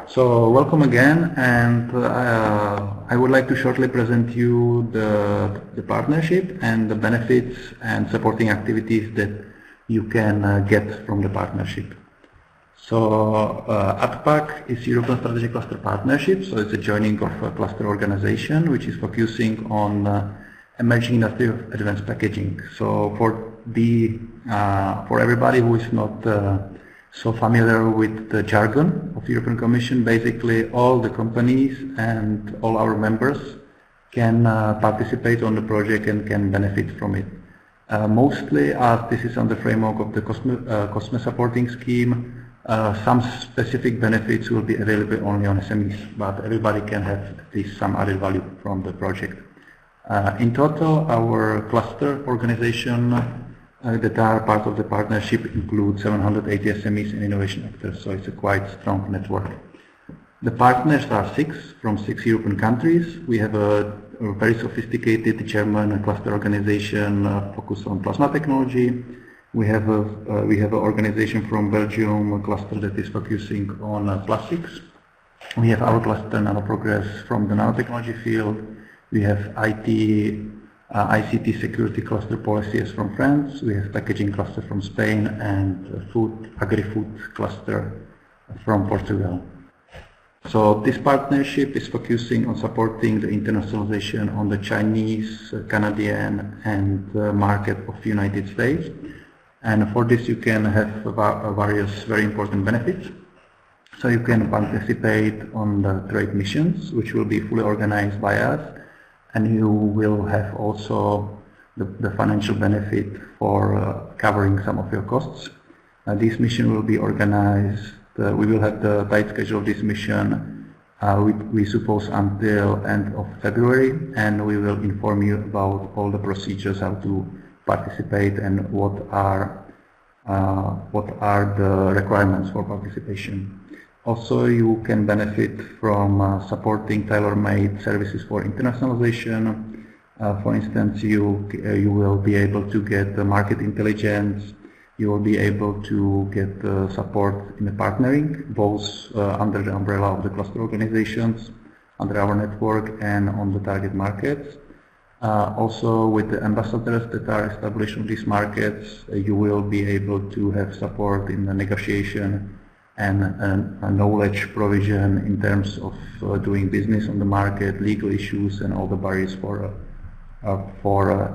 So welcome again, and I would like to shortly present you the partnership and the benefits and supporting activities that you can get from the partnership. So AdPack is European Strategic Cluster Partnership, so it's a joining of a cluster organization which is focusing on emerging industry of advanced packaging. So for everybody who is not so familiar with the jargon of the European Commission, basically all the companies and all our members can participate on the project and can benefit from it. Mostly as this is on the framework of the COSME supporting scheme, some specific benefits will be available only on SMEs, but everybody can have at least some added value from the project. In total, our cluster organization that are part of the partnership include 780 SMEs and innovation actors, so it's a quite strong network. The partners are from six European countries. We have a very sophisticated German cluster organization focused on plasma technology. We have an organization from Belgium, a cluster that is focusing on plastics. We have our cluster NanoProgress from the nanotechnology field. We have ICT security cluster policies from France. We have packaging cluster from Spain and agri-food cluster from Portugal. So this partnership is focusing on supporting the internationalization on the Chinese, Canadian and market of the United States. And for this you can have various very important benefits. So you can participate on the trade missions, which will be fully organized by us. And you will have also the financial benefit for covering some of your costs. This mission will be organized, we will have the tight schedule of this mission, we suppose until end of February, and we will inform you about all the procedures, how to participate and what are the requirements for participation. Also, you can benefit from supporting tailor-made services for internationalization. For instance, you will be able to get the market intelligence. You will be able to get support in the partnering, both under the umbrella of the cluster organizations, under our network, and on the target markets. Also, with the ambassadors that are established on these markets, you will be able to have support in the negotiation and a knowledge provision in terms of doing business on the market, legal issues, and all the barriers for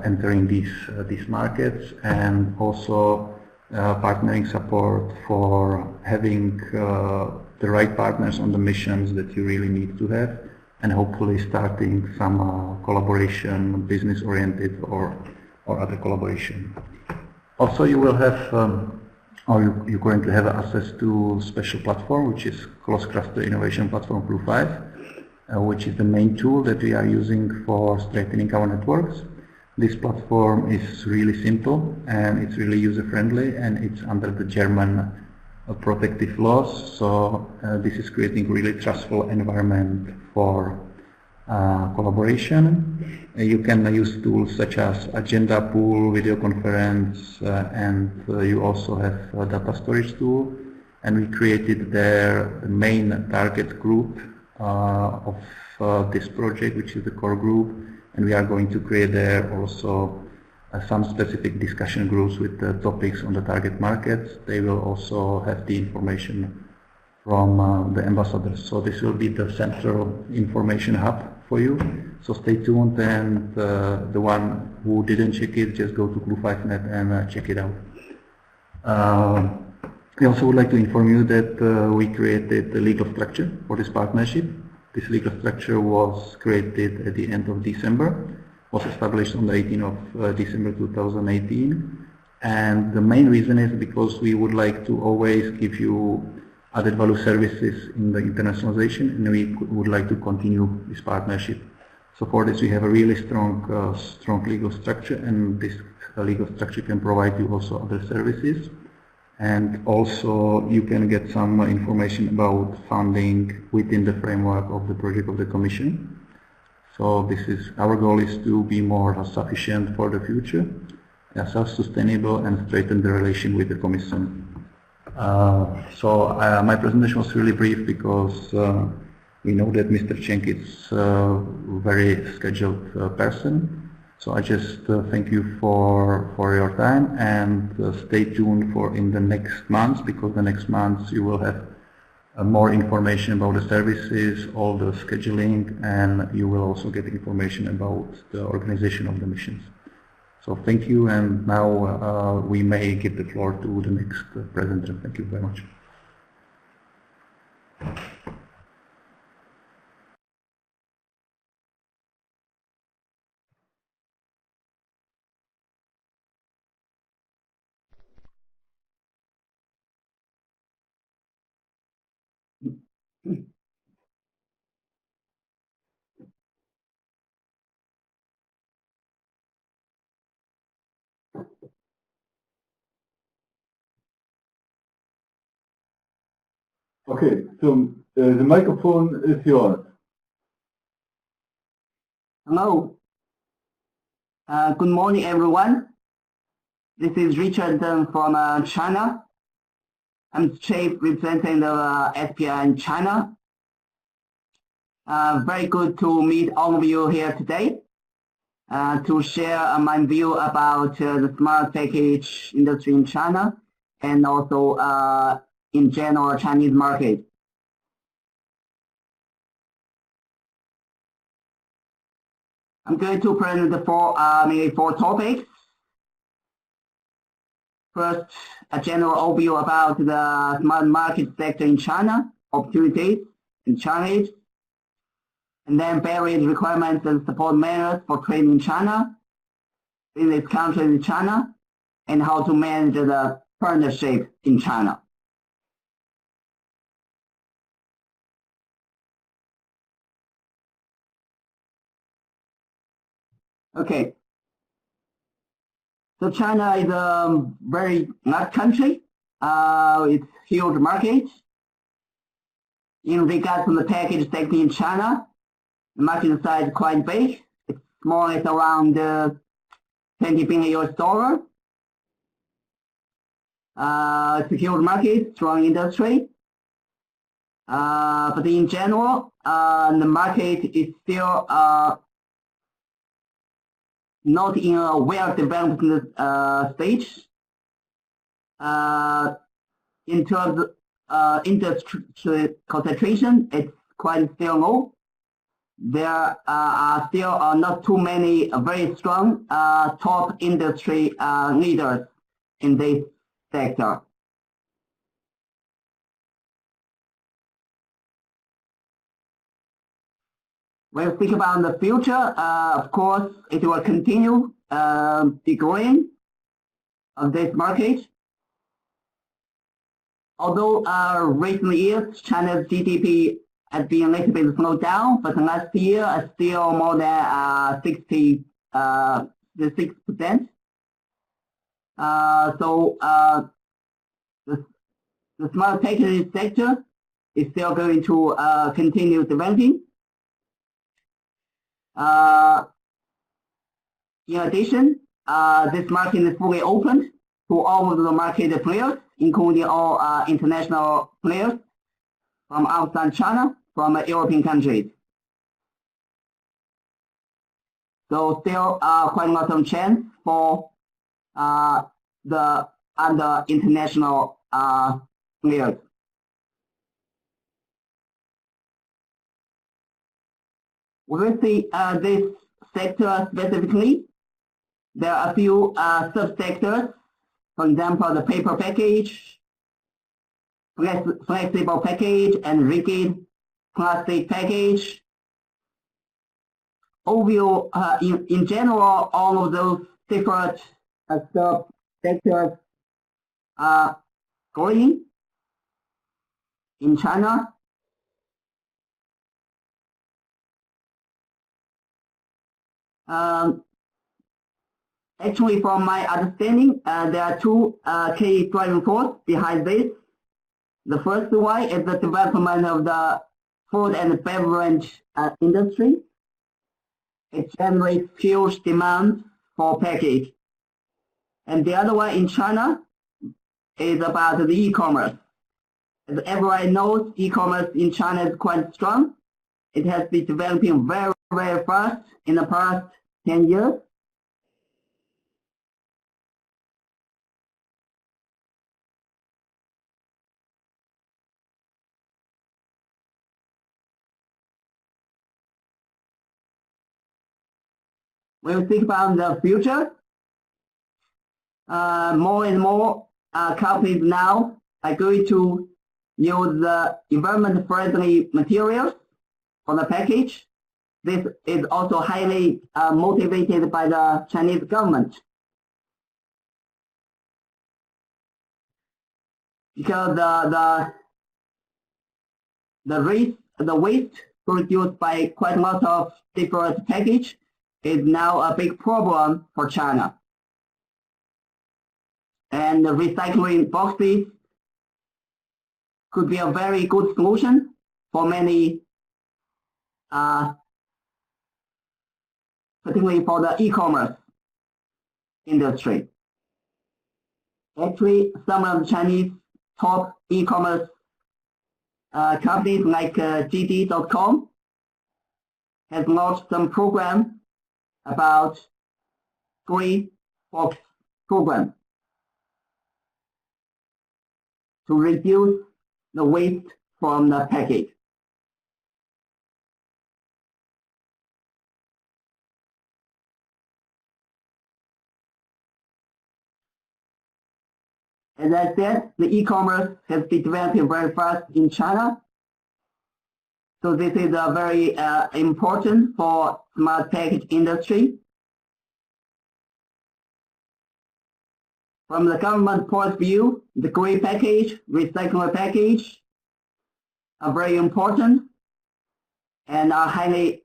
entering these markets, and also partnering support for having the right partners on the missions that you really need to have, and hopefully starting some collaboration, business-oriented or other collaboration. Also, you will have you currently have access to special platform, which is cross-cluster innovation platform Crew5, which is the main tool that we are using for strengthening our networks. This platform is really simple and it's really user-friendly, and it's under the German protective laws. So this is creating really trustful environment for collaboration. You can use tools such as agenda pool, video conference, and you also have a data storage tool. And we created there the main target group of this project, which is the core group. And we are going to create there also some specific discussion groups with the topics on the target markets. They will also have the information from the ambassadors. So this will be the central information hub for you. So stay tuned, and the one who didn't check it, just go to Crew5net and check it out. We also would like to inform you that we created the legal structure for this partnership. This legal structure was created at the end of December, was established on the 18th of December 2018. And the main reason is because we would like to always give you added value services in the internationalization, and we would like to continue this partnership. So for this we have a really strong legal structure, and this legal structure can provide you also other services. And also you can get some information about funding within the framework of the project of the Commission. So our goal is to be more sufficient for the future, self-sustainable, and strengthen the relation with the Commission. My presentation was really brief because we know that Mr. Cheng is a very scheduled person. So I just thank you for your time, and stay tuned for in the next months, because the next months you will have more information about the services, all the scheduling, and you will also get information about the organization of the missions. So thank you, and now we may give the floor to the next presenter. Thank you very much. Okay, so the microphone is yours. Hello. Good morning, everyone. This is Richard from China. I'm chief representative of SPI in China. Very good to meet all of you here today to share my view about the smart package industry in China, and also in general Chinese market. I'm going to present the four topics. First, a general overview about the smart market sector in China, opportunities and challenges, and then various requirements and support measures for trading in China, business countries in China, and how to manage the partnership in China. Okay. So China is a very large country. It's huge market. In regards to the package sector in China, the market size is quite big. It's more or less around $20 billion US. It's a huge market, strong industry. But in general, the market is still not in a well-developed stage. In terms of industry concentration, it's quite still low. There are still not too many very strong top industry leaders in this sector. When we think about the future, of course, it will continue the growing of this market. Although recent years, China's GDP has been a little bit slowed down, but last year still more than 6%. So the smart packaging sector is still going to continue developing. In addition, this market is fully open to all of the market players, including all international players from outside China, from European countries. So still quite a lot of chance for the other international players. When we see this sector specifically, there are a few subsectors. For example, the paper package, flexible package, and rigid plastic package. Overview, in general, all of those different subsectors are growing in China. Actually, from my understanding, there are two key driving forces behind this. The first one is the development of the food and beverage industry. It generates huge demand for package. And the other one in China, is about the e-commerce. As everyone knows, e-commerce in China is quite strong. It has been developing very, very fast in the past 10 years. When we think about the future, more and more companies now are going to use the environment-friendly materials for the package. This is also highly motivated by the Chinese government. Because the waste produced by quite a lot of different package is now a big problem for China. And the recycling boxes could be a very good solution for many, particularly for the e-commerce industry. Actually, some of the Chinese top e-commerce companies like JD.com has launched some program about green box program to reduce the waste from the package. As I said, the e-commerce has been developing very fast in China. So this is very important for smart package industry. From the government point of view, the green package, recyclable package are very important and are highly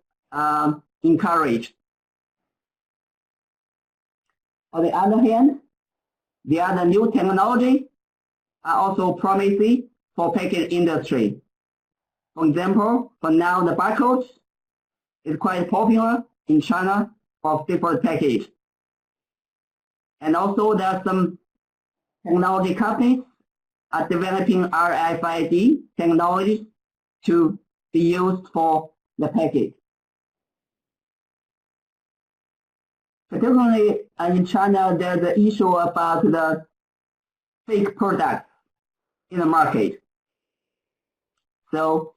encouraged. On the other hand, the other new technology are also promising for package industry. For example, for now the barcode is quite popular in China for different packages. And also there are some technology companies are developing RFID technology to be used for the package. Particularly in China, there's the issue about the fake products in the market. So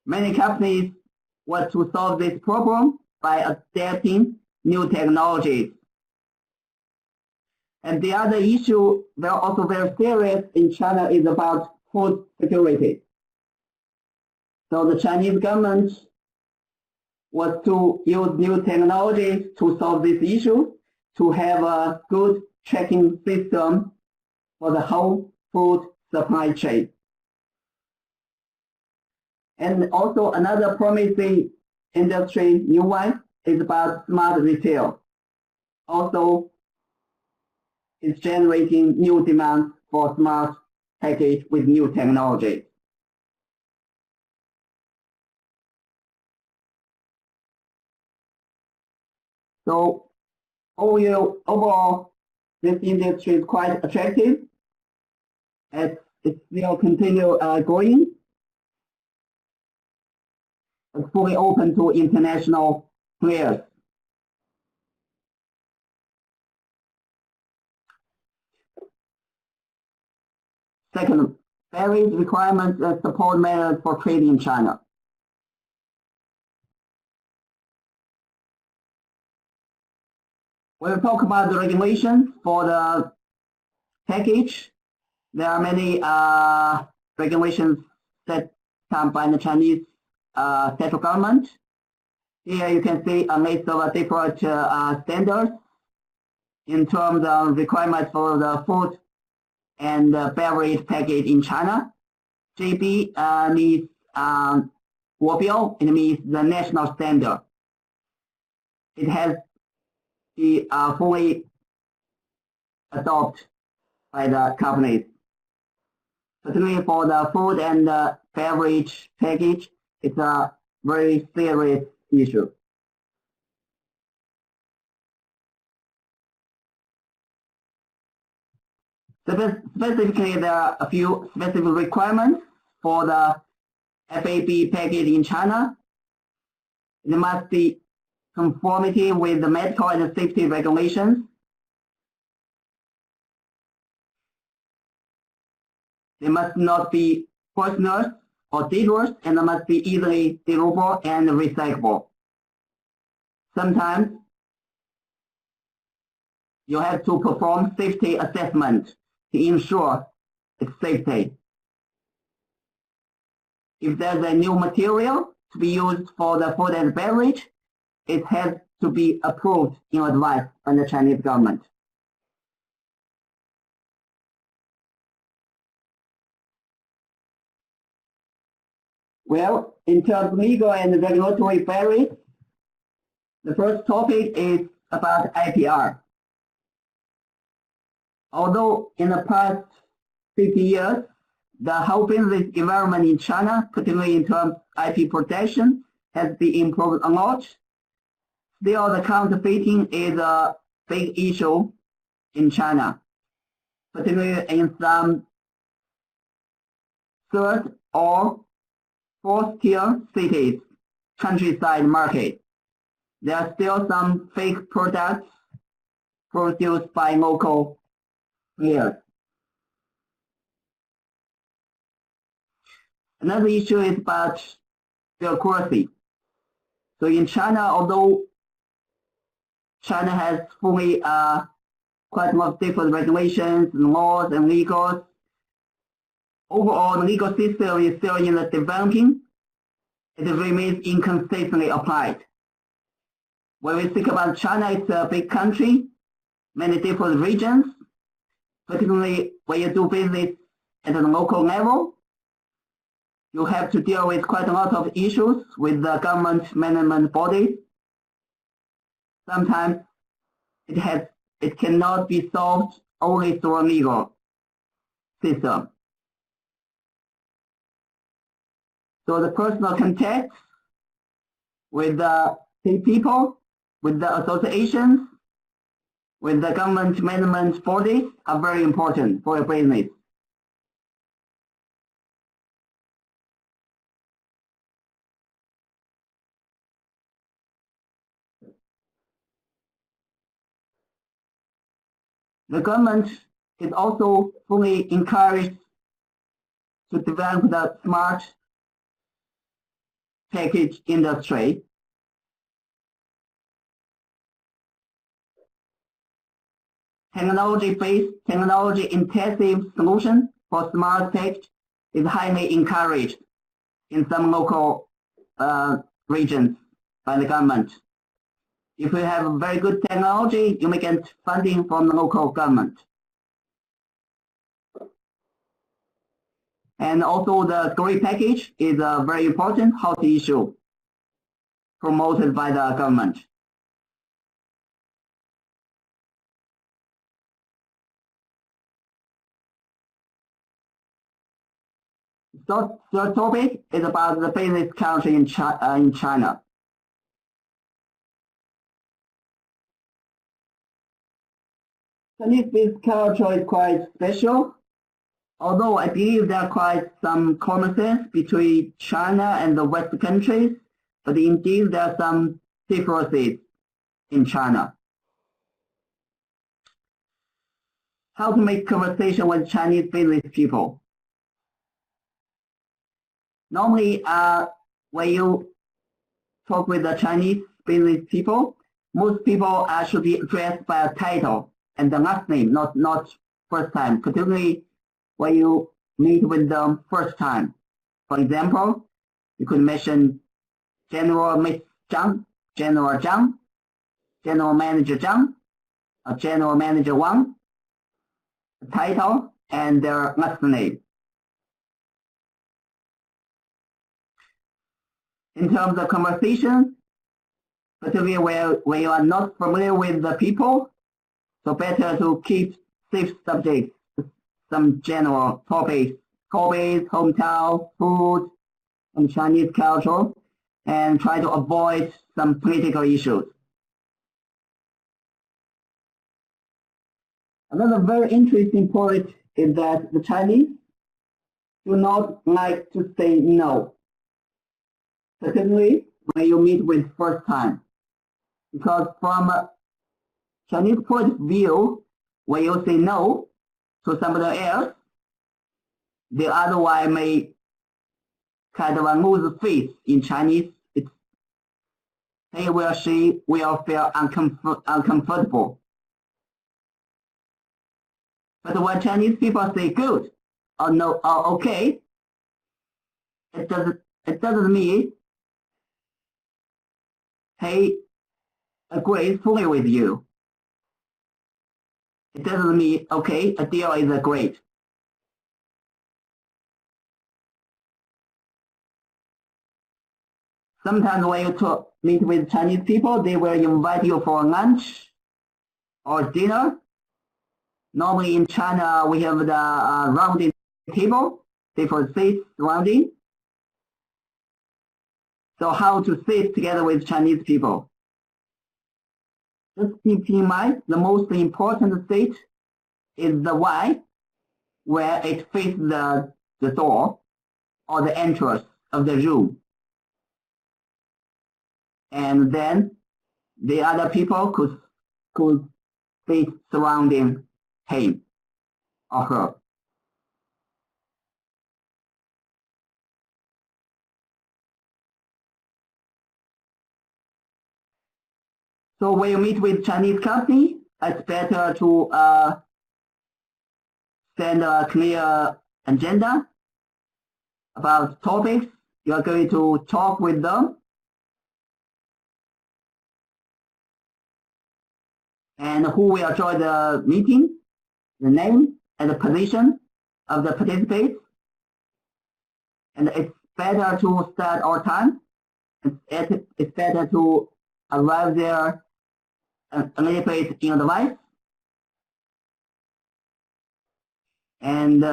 many companies want to solve this problem by adapting new technologies. And the other issue, they're also very serious in China, is about food security. So the Chinese government was to use new technologies to solve this issue, to have a good tracking system for the whole food supply chain. And also another promising industry new one is about smart retail. Also, it's generating new demands for smart package with new technology. So overall, this industry is quite attractive as it will continue growing. It's fully open to international players. Second, various requirements and support measures for trading in China. When we talk about the regulations for the package, there are many regulations set up by the Chinese central government. Here you can see a list of different standards in terms of requirements for the food and beverage package in China. JB means 国标, it means the national standard. It has be fully adopted by the companies. Particularly for the food and beverage package, it's a very serious issue. Specifically, there are a few specific requirements for the FAB package in China. It must be conformity with the medical and safety regulations. They must not be poisonous or dangerous, and they must be easily deliverable and recyclable. Sometimes you have to perform safety assessment to ensure its safety. If there's a new material to be used for the food and beverage, it has to be approved in advance by the Chinese government. Well, in terms of legal and regulatory barriers, the first topic is about IPR. Although in the past 50 years, the whole business environment in China, particularly in terms of IP protection, has been improved a lot. Still, the counterfeiting is a big issue in China, particularly in some third or fourth tier cities, countryside market. There are still some fake products produced by local players. Another issue is about bureaucracy. So in China, although China has fully quite a lot of different regulations and laws and legals, overall the legal system is still in the developing. It remains inconsistently applied. When we think about China, it's a big country, many different regions, particularly when you do business at the local level. You have to deal with quite a lot of issues with the government management bodies. Sometimes it cannot be solved only through a legal system. So the personal contacts with the people, with the associations, with the government management bodies are very important for a business. The government is also fully encouraged to develop the smart package industry. Technology-based, technology-intensive solution for smart package is highly encouraged in some local regions by the government. If you have very good technology, you may get funding from the local government. And also the green package is a very important hot issue promoted by the government. The third topic is about the business culture in China. Chinese business culture is quite special, although I believe there are quite some common sense between China and the Western countries, but indeed there are some differences in China. How to make conversation with Chinese business people? Normally, when you talk with the Chinese business people, most people should be addressed by a title and the last name, not first time, particularly when you meet with them first time. For example, you could mention General Miss Zhang, General Zhang, General Manager Zhang, or General Manager Wang, the title and their last name. In terms of conversation, particularly when you are not familiar with the people, so better to keep safe subjects, some general topics, hobbies, hometown, food, and Chinese culture, and try to avoid some political issues. Another very interesting point is that the Chinese do not like to say no, particularly when you meet with first time. Because from a Chinese point of view, when you say no to somebody else, the other one may kind of lose face. In Chinese, it's he or she will feel uncomfortable. But when Chinese people say good or no or okay, it doesn't mean he agrees fully with you. It doesn't mean okay, a deal is great. Sometimes when you meet with Chinese people, they will invite you for lunch or dinner. Normally in China, we have the rounding table, different seats rounding. So how to sit together with Chinese people? Just keep in mind, the most important seat is the one where it faces the door or the entrance of the room. And then the other people could sit surrounding him or her. So when you meet with Chinese company, it's better to send a clear agenda about topics you are going to talk with them, and who will join the meeting, the name and the position of the participants. And it's better to start on time. It's better to arrive there a little bit in advance. And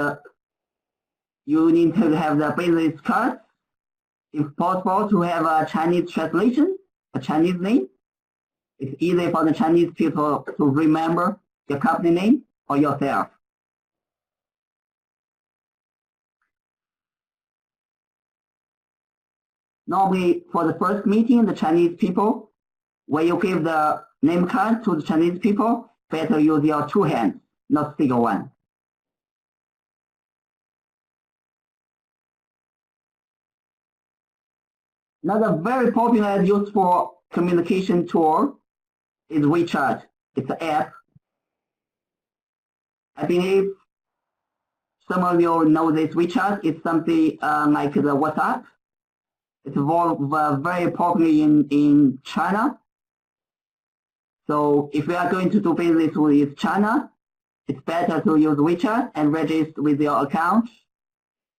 you need to have the business card, if possible, to have a Chinese translation, a Chinese name. It's easy for the Chinese people to remember your company name or yourself. Normally, for the first meeting, the Chinese people, when you give the name card to the Chinese people, better use your two hands, not single one. Another very popular and useful communication tool is WeChat. It's an app. I believe some of you know this WeChat. It's something like the WhatsApp. It's very popular in China. So if you are going to do business with China, it's better to use WeChat and register with your account.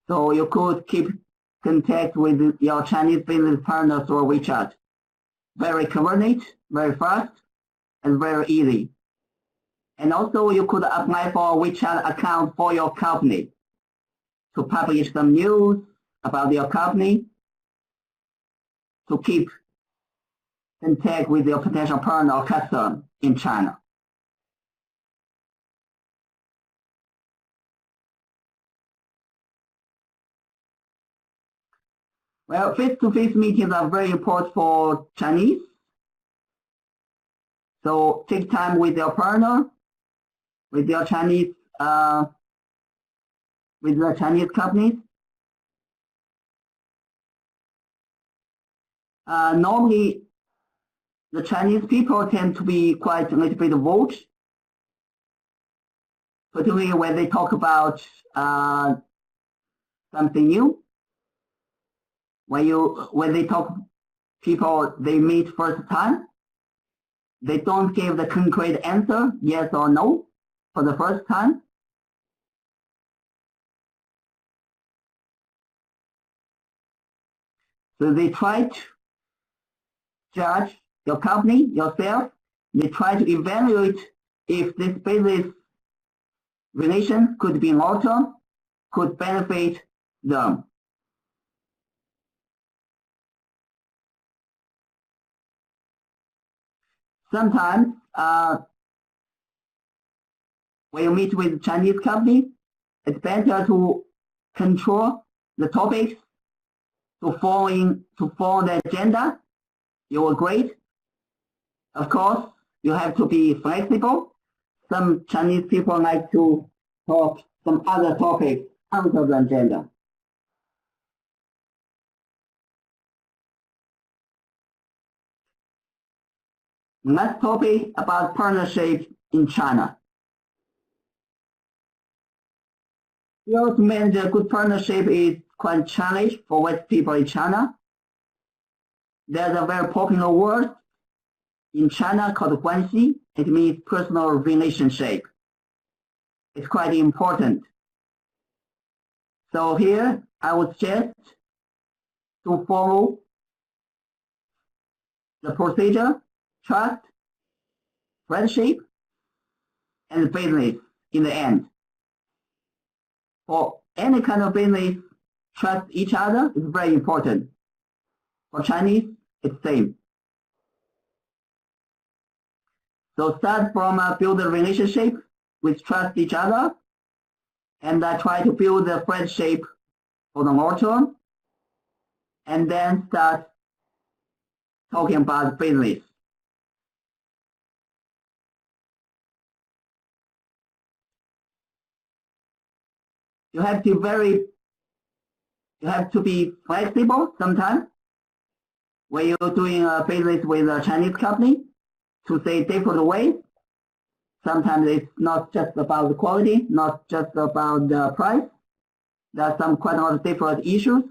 So you could keep contact with your Chinese business partners through WeChat. Very convenient, very fast, and very easy. And also you could apply for a WeChat account for your company to publish some news about your company, to keep contact with your potential partner or customer in China. Well, face-to-face meetings are very important for Chinese. So take time with your partner, with your Chinese, with the Chinese companies. Normally, the Chinese people tend to be quite a little bit bold, particularly when they talk about something new. When they talk people they meet first time, they don't give the concrete answer, yes or no, for the first time. So they try to judge your company, yourself. They try to evaluate if this business relation could be long-term, could benefit them. Sometimes when you meet with Chinese company, it's better to control the topics, to follow the agenda. You agree? Of course, you have to be flexible. Some Chinese people like to talk some other topics out of the agenda. Next topic about partnership in China. To manage a good partnership is quite a challenge for West people in China. There's a very popular word in China called guanxi. It means personal relationship. It's quite important. So here I would suggest to follow the procedure, trust, friendship, and business in the end. For any kind of business, trust each other is very important. For Chinese, it's same. So start from build a relationship with trust each other, and try to build a friendship for the long term, and then start talking about business. You have to be flexible sometimes when you're doing a business with a Chinese company, to say different ways. Sometimes it's not just about the quality, not just about the price. There are some quite a lot of different issues.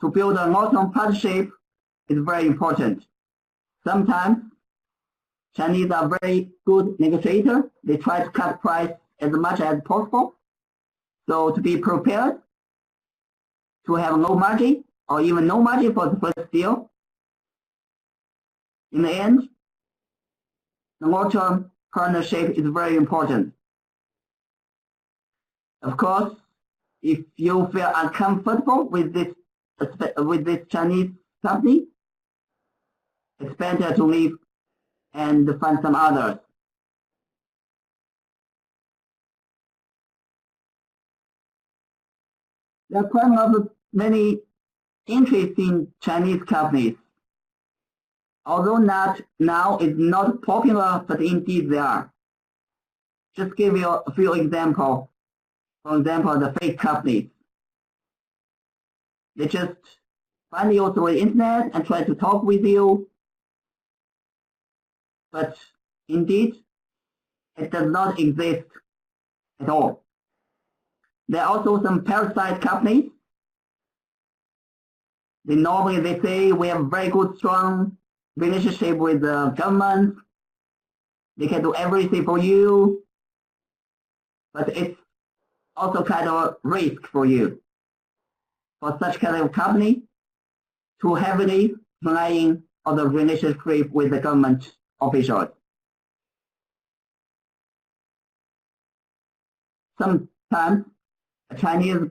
To build a long-term partnership is very important. Sometimes Chinese are very good negotiators. They try to cut price as much as possible. So to be prepared to have low margin or even no margin for the first deal. In the end, the long-term partnership is very important. Of course, if you feel uncomfortable with this Chinese company, it's better to leave and find some others. There are quite a lot of many interesting Chinese companies. Although not now it's not popular, but indeed they are. Just give you a few examples. For example, the fake companies. They just find you through the internet and try to talk with you. But indeed, it does not exist at all. There are also some parasite companies. They say we have very good, strong relationship with the government. They can do everything for you. But it's also kind of a risk for you, for such kind of company, to heavily relying on the relationship with the government officials. Sometimes a Chinese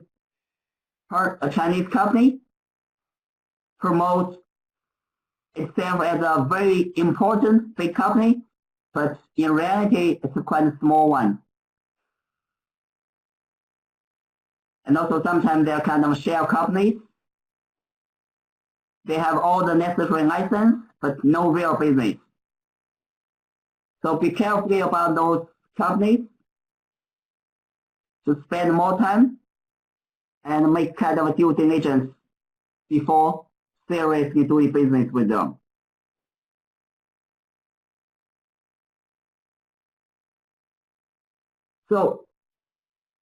company promotes itself as a very important big company, but in reality it's quite a small one. And also sometimes they are kind of shell companies. They have all the necessary license, but no real business. So be careful about those companies, to spend more time and make kind of a due diligence before seriously doing business with them. So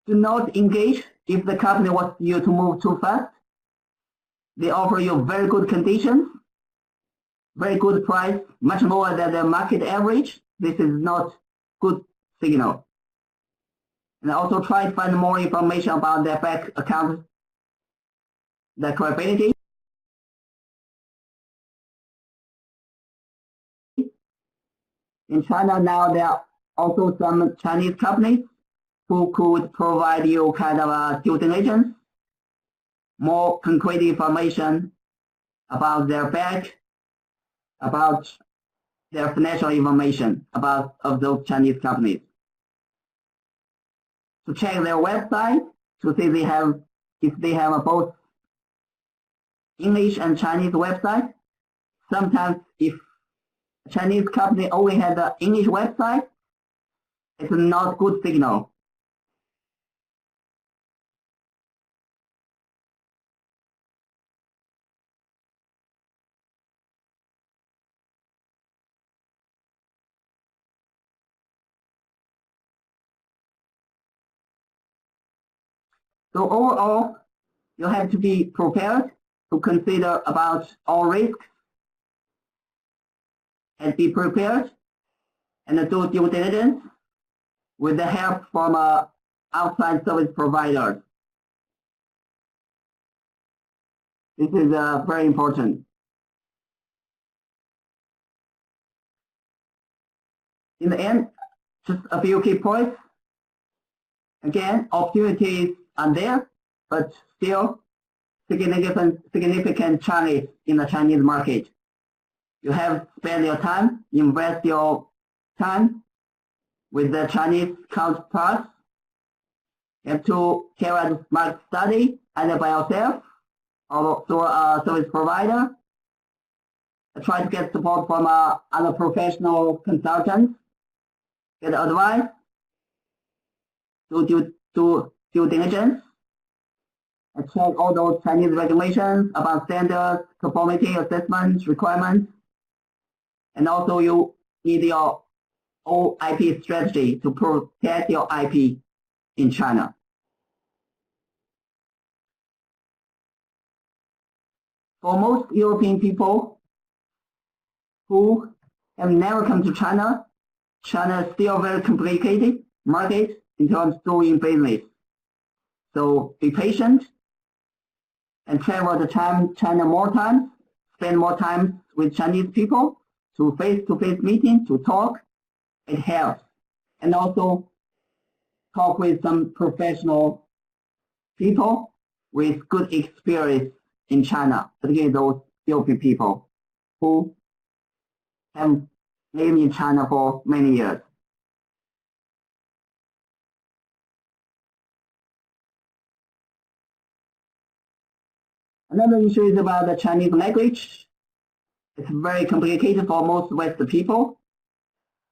do not engage if the company wants you to move too fast. They offer you very good conditions, very good price, much lower than the market average. This is not good signal. And also try to find more information about their bank account, their credibility. In China now, there are also some Chinese companies who could provide you kind of a due diligence, more concrete information about their bank, about their financial information of those Chinese companies. To check their website to see if they have both English and Chinese website. Sometimes if a Chinese company only has an English website, it's not good signal. So overall, you have to be prepared to consider about all risks and be prepared and do due diligence with the help from outside service providers. This is very important. In the end, just a few key points. Again, opportunities are there, but still significant challenge in the Chinese market. You have to spend your time, invest your time with the Chinese counterparts. You have to carry out market study either by yourself or through a service provider. Try to get support from other professional consultants. Get advice. Do due diligence. And check all those Chinese regulations about standards, conformity assessments, requirements. And also you need your own IP strategy to protect your IP in China. For most European people who have never come to China, China is still a very complicated market in terms of doing business. So be patient and travel to China more times, spend more time with Chinese people to face-to-face meeting, to talk. It helps. And also talk with some professional people with good experience in China, particularly those European people who have lived in China for many years. Another issue is about the Chinese language. It's very complicated for most Western people.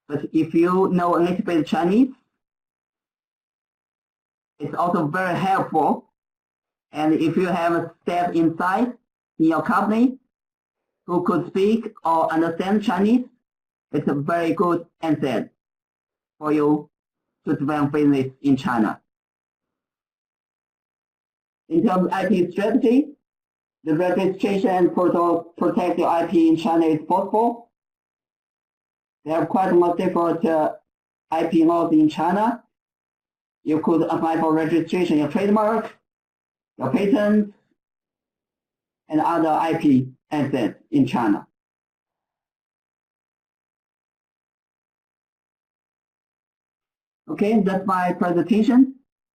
But if you know a little bit Chinese, it's also very helpful. And if you have a staff inside in your company who could speak or understand Chinese, it's a very good asset for you to develop business in China. In terms of IP strategy, the registration and protect your IP in China is possible. There are quite a lot of different IP laws in China. You could apply for registration, your trademark, your patents, and other IP assets in China. Okay, that's my presentation.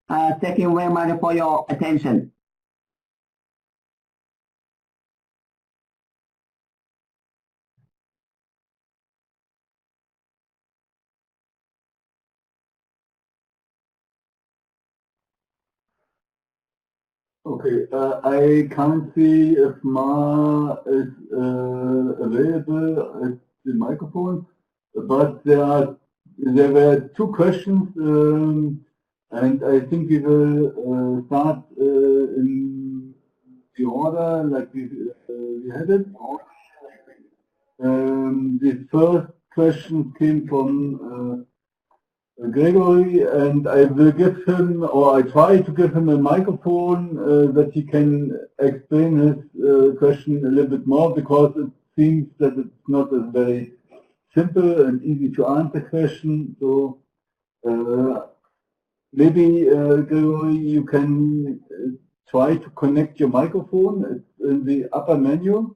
Thank you very much for your attention. Okay, I can't see if Ma is available at the microphone, but there were two questions, and I think we will start in the order like we had it. The first question came from Gregory, and I will give him, or I try to give him a microphone that he can explain his question a little bit more, because it seems that it's not a very simple and easy to answer question. So maybe Gregory, you can try to connect your microphone. It's in the upper menu.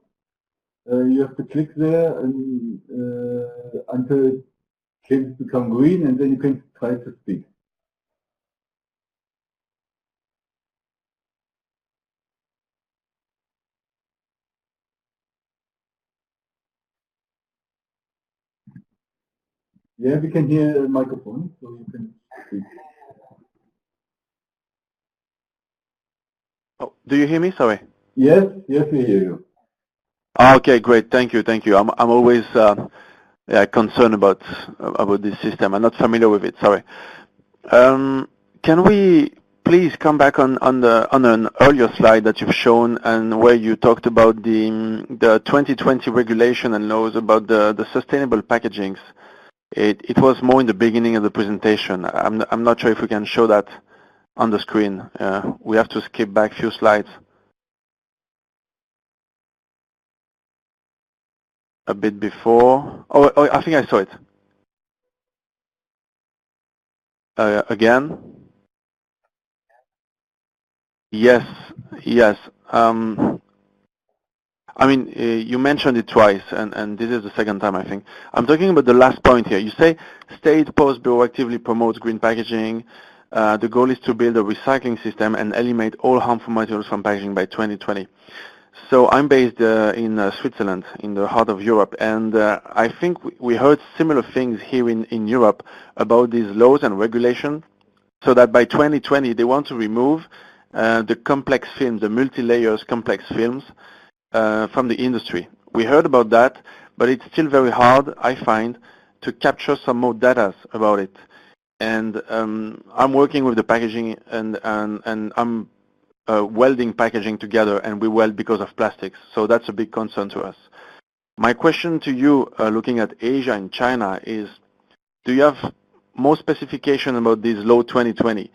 You have to click there and until it can become green, and then you can try to speak. Yeah, we can hear a microphone, so you can speak. Oh, do you hear me? Sorry. Yes, yes, we hear you. Okay, great. Thank you. Thank you. I'm always concerned about this system. I'm not familiar with it. Sorry. Can we please come back on an earlier slide that you've shown and where you talked about the 2020 regulation and laws about the sustainable packagings? It was more in the beginning of the presentation. I'm not sure if we can show that on the screen. We have to skip back a few slides. A bit before. Oh, I think I saw it. Again. Yes, yes. I mean, you mentioned it twice, and this is the second time, I think. I'm talking about the last point here. You say State Post Bureau actively promotes green packaging. The goal is to build a recycling system and eliminate all harmful materials from packaging by 2020. So I'm based in Switzerland, in the heart of Europe, and I think we heard similar things here in Europe about these laws and regulations, so that by 2020 they want to remove the complex films, the multi-layers complex films from the industry. We heard about that, but it's still very hard, I find, to capture some more data about it. And I'm working with the packaging, and I'm welding packaging together, and we weld because of plastics. So that's a big concern to us. My question to you, looking at Asia and China, is do you have more specification about this law 2020?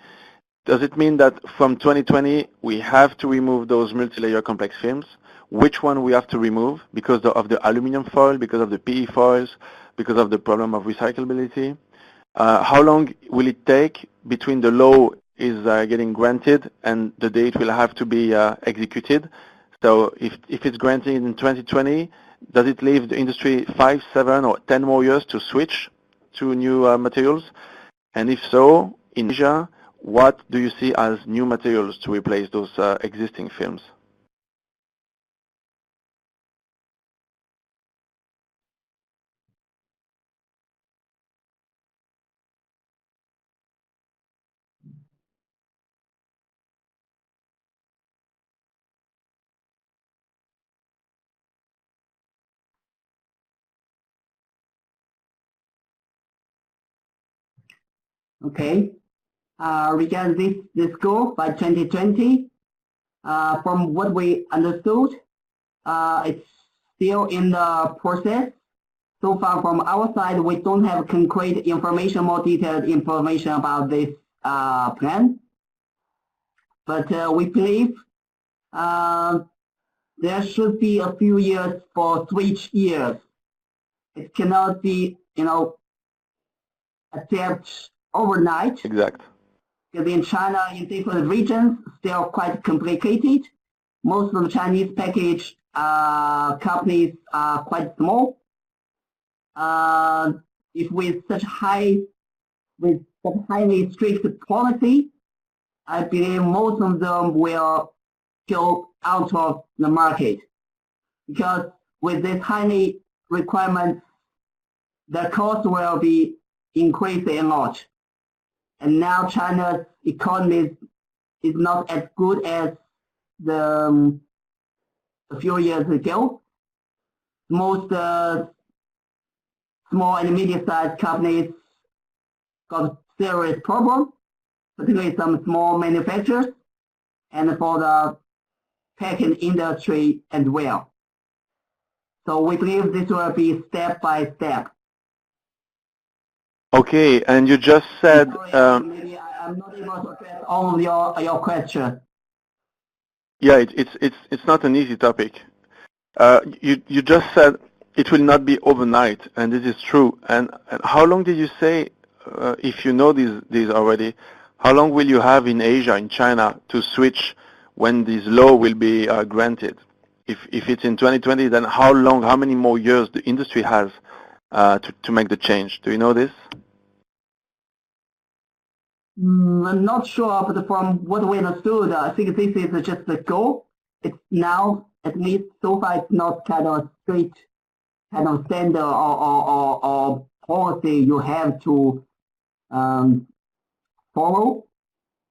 Does it mean that from 2020 we have to remove those multi-layer complex films? Which one we have to remove because of the aluminum foil, because of the PE foils, because of the problem of recyclability? How long will it take between the law is getting granted and the date will have to be executed? So if it's granted in 2020, does it leave the industry 5, 7, or 10 more years to switch to new materials? And if so, in Asia, what do you see as new materials to replace those existing films? Okay. Regarding this goal by 2020, from what we understood, it's still in the process. So far from our side, we don't have concrete information, more detailed information about this plan. But we believe there should be a few years for switch years. It cannot be, adapted overnight. Exact. Because in China, in different regions, still quite complicated. Most of the Chinese package companies are quite small. If with such highly strict policy, I believe most of them will go out of the market, because with this highly requirements, the cost will be increasing a lot. And now China's economy is not as good as a few years ago. Most small and medium-sized companies got serious problems, particularly some small manufacturers, and for the packaging industry as well. So we believe this will be step by step. Okay, and you just said... Maybe I'm not able to address all of your questions. Yeah, it's not an easy topic. You just said it will not be overnight, and this is true. And how long did you say, if you know these already, how long will you have in Asia, in China, to switch when this law will be granted? If it's in 2020, then how long, how many more years the industry has to make the change? Do you know this? I'm not sure, but from what we understood, I think this is just the goal. It's now, at least so far, it's not kind of straight, kind of standard or policy you have to follow.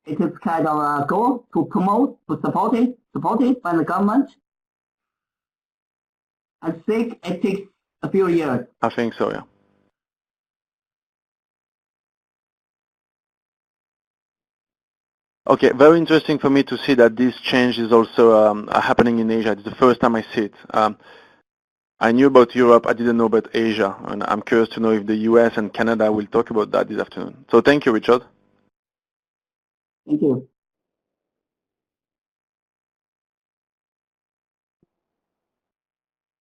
It is kind of a goal to promote, to support it by the government. I think it takes a few years. I think so, yeah. Okay, very interesting for me to see that this change is also happening in Asia. It's the first time I see it. I knew about Europe, I didn't know about Asia, and I'm curious to know if the US and Canada will talk about that this afternoon. So thank you, Richard. Thank you.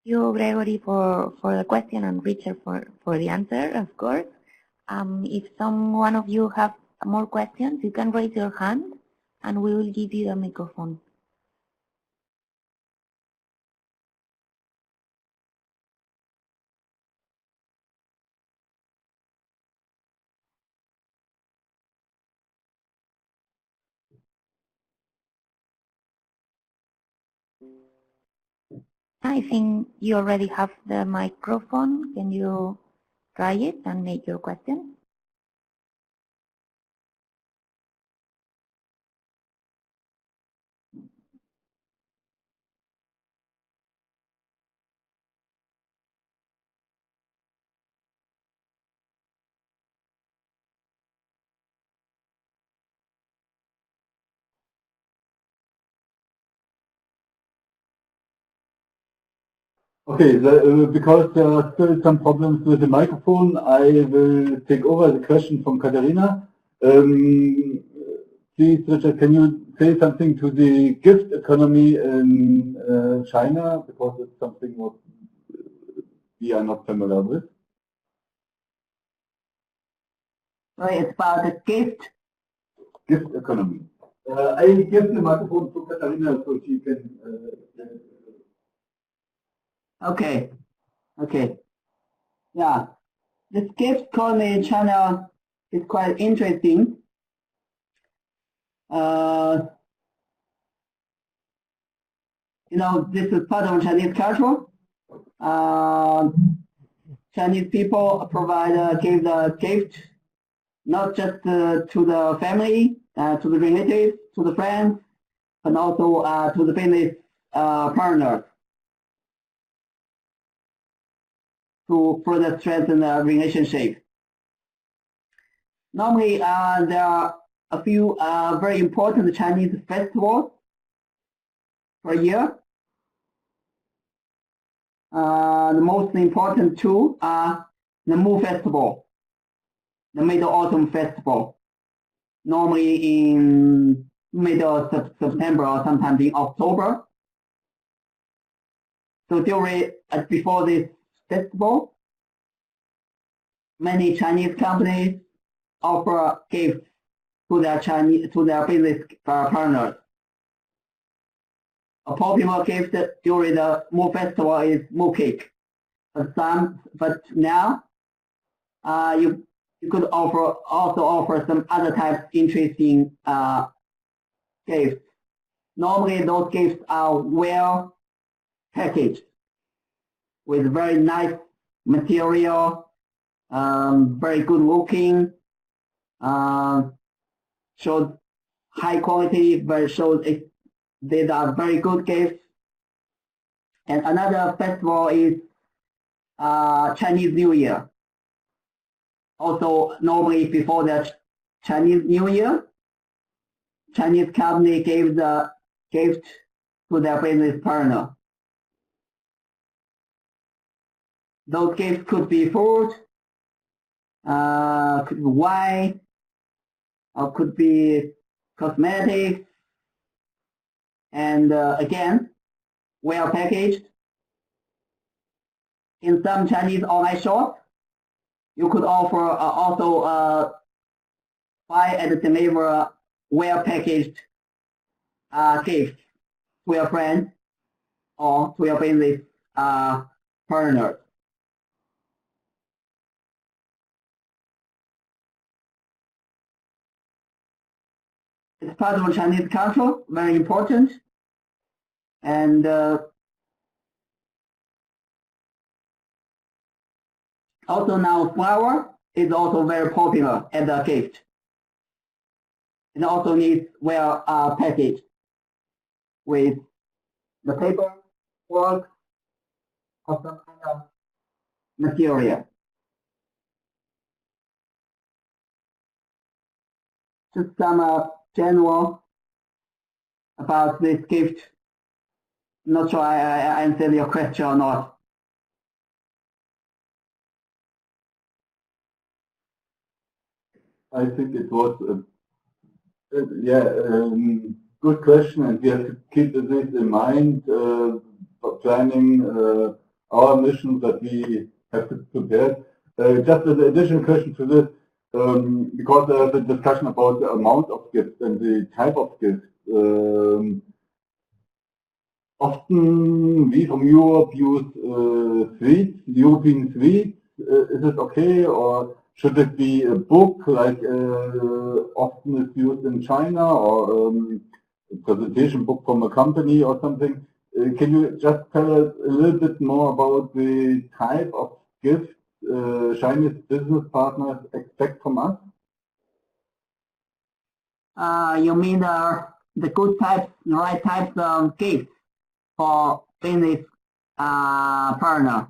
You, Gregory, for the question, and Richard for the answer, of course. If one of you have more questions, you can raise your hand and we will give you the microphone. I think you already have the microphone. Can you try it and make your question? Okay, because there are still some problems with the microphone, I will take over the question from Katharina. Please, Richard, can you say something to the gift economy in China, because it's something what we are not familiar with. Sorry, it's about the gift economy. I give the microphone to Katharina so she can. Okay. Yeah, this gift economy in China is quite interesting. This is part of Chinese culture. Chinese people give the gift not just to the family, to the relatives, to the friends, but also to the business partners to further strengthen the relationship. Normally, there are a few very important Chinese festivals per year. The most important two are the Moon Festival, the Mid-Autumn Festival, normally in middle of September or sometimes in October. So before this festival, many Chinese companies offer gifts to their business partners. A popular gift during the Moon Festival is mooncake. But now you could also offer some other types of interesting gifts. Normally, those gifts are well packaged with very nice material, very good looking, shows high quality, but shows these are very good gifts. And another festival is Chinese New Year. Also, normally before the Chinese New Year, Chinese company gave the gift to their business partner. Those gifts could be food, could be wine, or could be cosmetics, and again, well packaged. In some Chinese online shops, you could offer also buy and deliver well packaged gifts to your friends or to your business partners. It's part of Chinese culture, very important. And Also now flower is also very popular as a gift. It also needs well packaged with the paper work or some kind of material. Just some general about this gift. Not sure I answered your question or not. I think it was good question, and we have to keep this in mind for planning our mission that we have to prepare. Just as an additional question to this, because there's a discussion about the amount of gifts and the type of gifts. Often we from Europe use sweets, European sweets. Is it okay, or should it be a book like often is used in China, or a presentation book from a company or something? Can you just tell us a little bit more about the type of gift Chinese business partners expect from us? You mean the good types, the right types of gifts for business partner?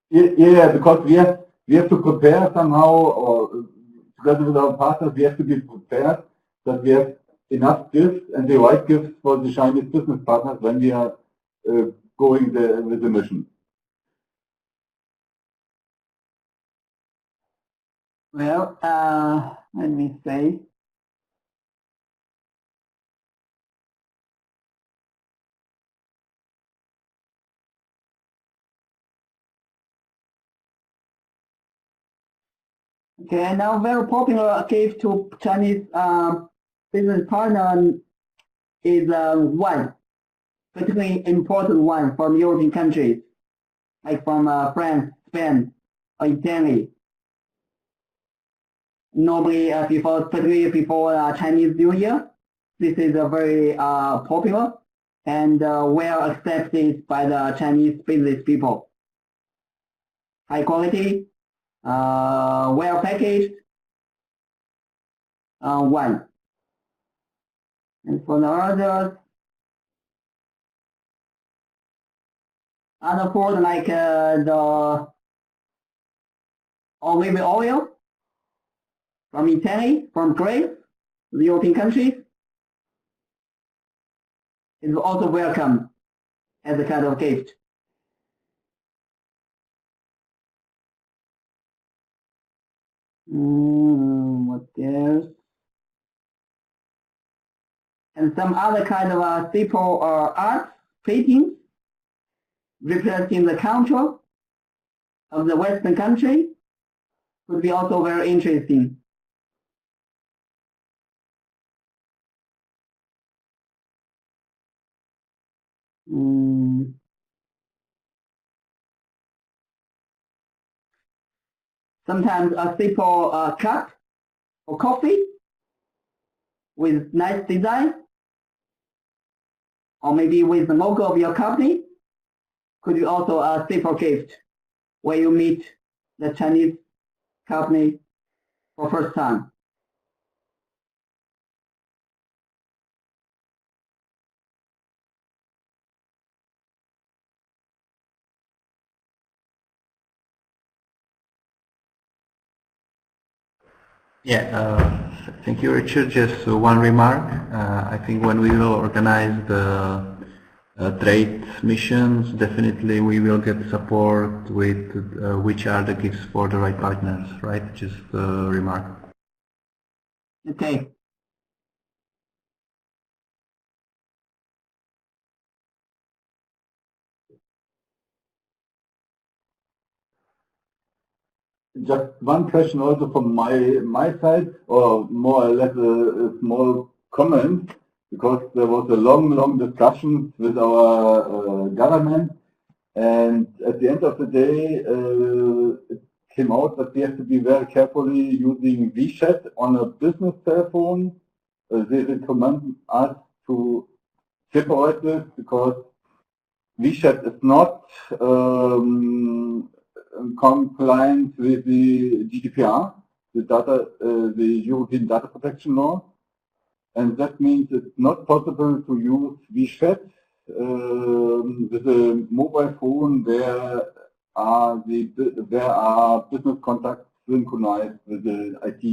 Yeah, because we have to prepare somehow, or together with our partners, we have to be prepared that we have enough gifts and the right gifts for the Chinese business partners when we are going with the mission. Well, let me say. Okay, now very popular gift to Chinese business partner is wine, particularly important wine from European countries, like from France, Spain, or Italy. Normally, particularly before Chinese New Year, this is a very popular and well accepted by the Chinese business people. High quality, well packaged wine. And for the other food like the olive oil from Italy, from Greece, the European countries, is also welcome as a kind of gift. What else? And some other kind of simple art paintings representing the culture of the Western country would be also very interesting. Sometimes a simple cup or coffee with nice design, or maybe with the logo of your company, could be also a simple gift where you meet the Chinese company for first time. Yeah, thank you, Richard. Just one remark. I think when we will organize the trade missions, definitely we will get support with which are the gifts for the right partners, right? Just a remark. Okay. Just one question also from my side, or more or less a small comment, because there was a long discussion with our government, and at the end of the day, it came out that we have to be very carefully using WeChat on a business cell phone. They recommend us to separate this because WeChat is not compliant with the GDPR, the European Data Protection Law, and that means it's not possible to use WeChat with a mobile phone where are business contacts synchronized with the IT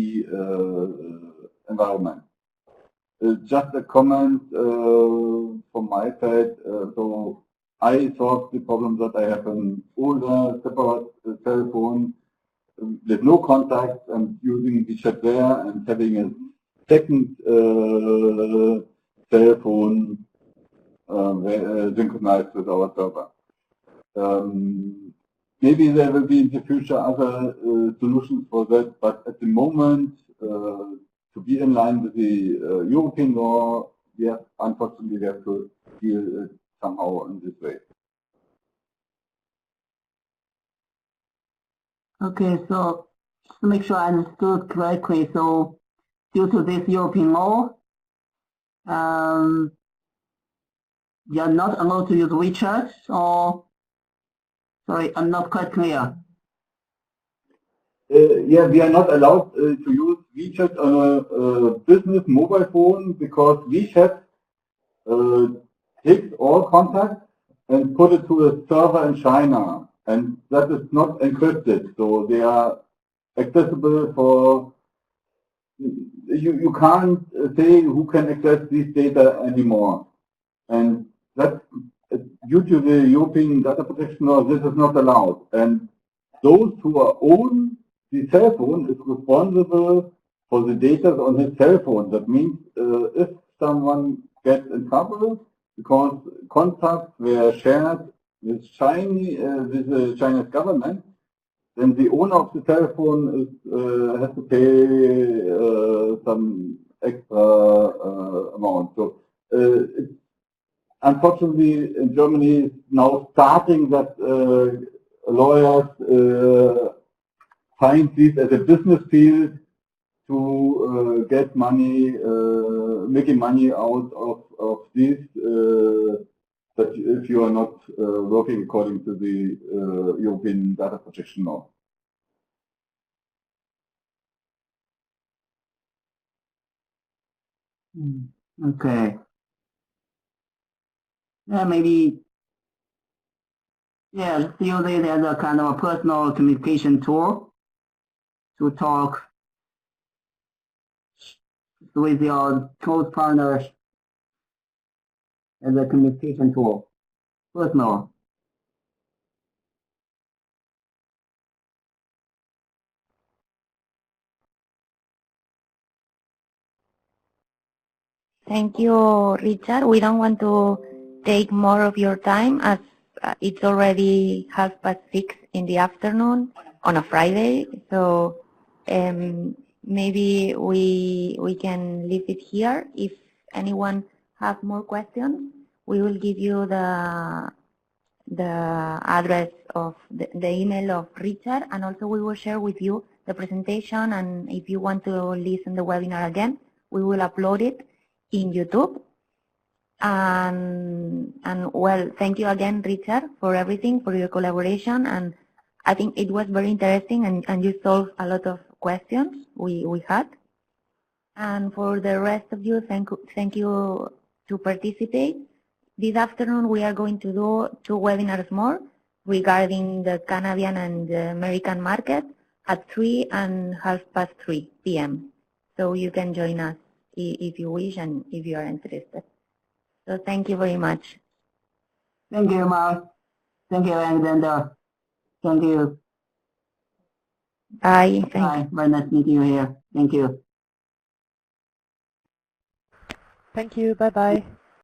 environment. Just a comment from my side. So I solved the problem that I have an older separate cell phone with no contacts and using WeChat there and having a second cell phone synchronized with our server. Maybe there will be in the future other solutions for that, but at the moment, to be in line with the European law, unfortunately, we have to deal somehow in this way. Okay, so just to make sure I understood correctly, so due to this European law, you're not allowed to use WeChat, or sorry, I'm not quite clear. Yeah, we are not allowed to use WeChat on a business mobile phone because WeChat takes all contacts and put it to a server in China, and that is not encrypted, so they are accessible for. You can't say who can access these data anymore, and that due to the European Data Protection Law, this is not allowed, and those who own the cell phone is responsible for the data on his cell phone. That means if someone gets in trouble because contacts were shared with the Chinese government, then the owner of the cell phone has to pay some extra amount. So it's unfortunately in Germany it's now starting that lawyers find this as a business field to get money, making money out of this, but if you are not working according to the European Data Protection Law. Okay. Yeah, maybe. Yeah, let's use it as a kind of a personal communication tool to talk with your close partners as a communication tool. Personal. Thank you, Richard. We don't want to take more of your time as it's already 6:30 in the afternoon on a Friday. So maybe we can leave it here. If anyone has more questions, we will give you the address of the email of Richard, and also we will share with you the presentation, and if you want to listen the webinar again, we will upload it in YouTube. And well, thank you again, Richard, for everything, for your collaboration, and I think it was very interesting, and you solved a lot of questions we had. And for the rest of you, thank you to participate. This afternoon we are going to do 2 webinars more regarding the Canadian and the American market at 3 and 3:30 p.m. So you can join us if you wish and if you are interested. So thank you very much. Thank you, Mark. Thank you, Alexander. Thank you. Bye. Bye. Very nice meeting you here. Thank you. Thank you. Bye-bye.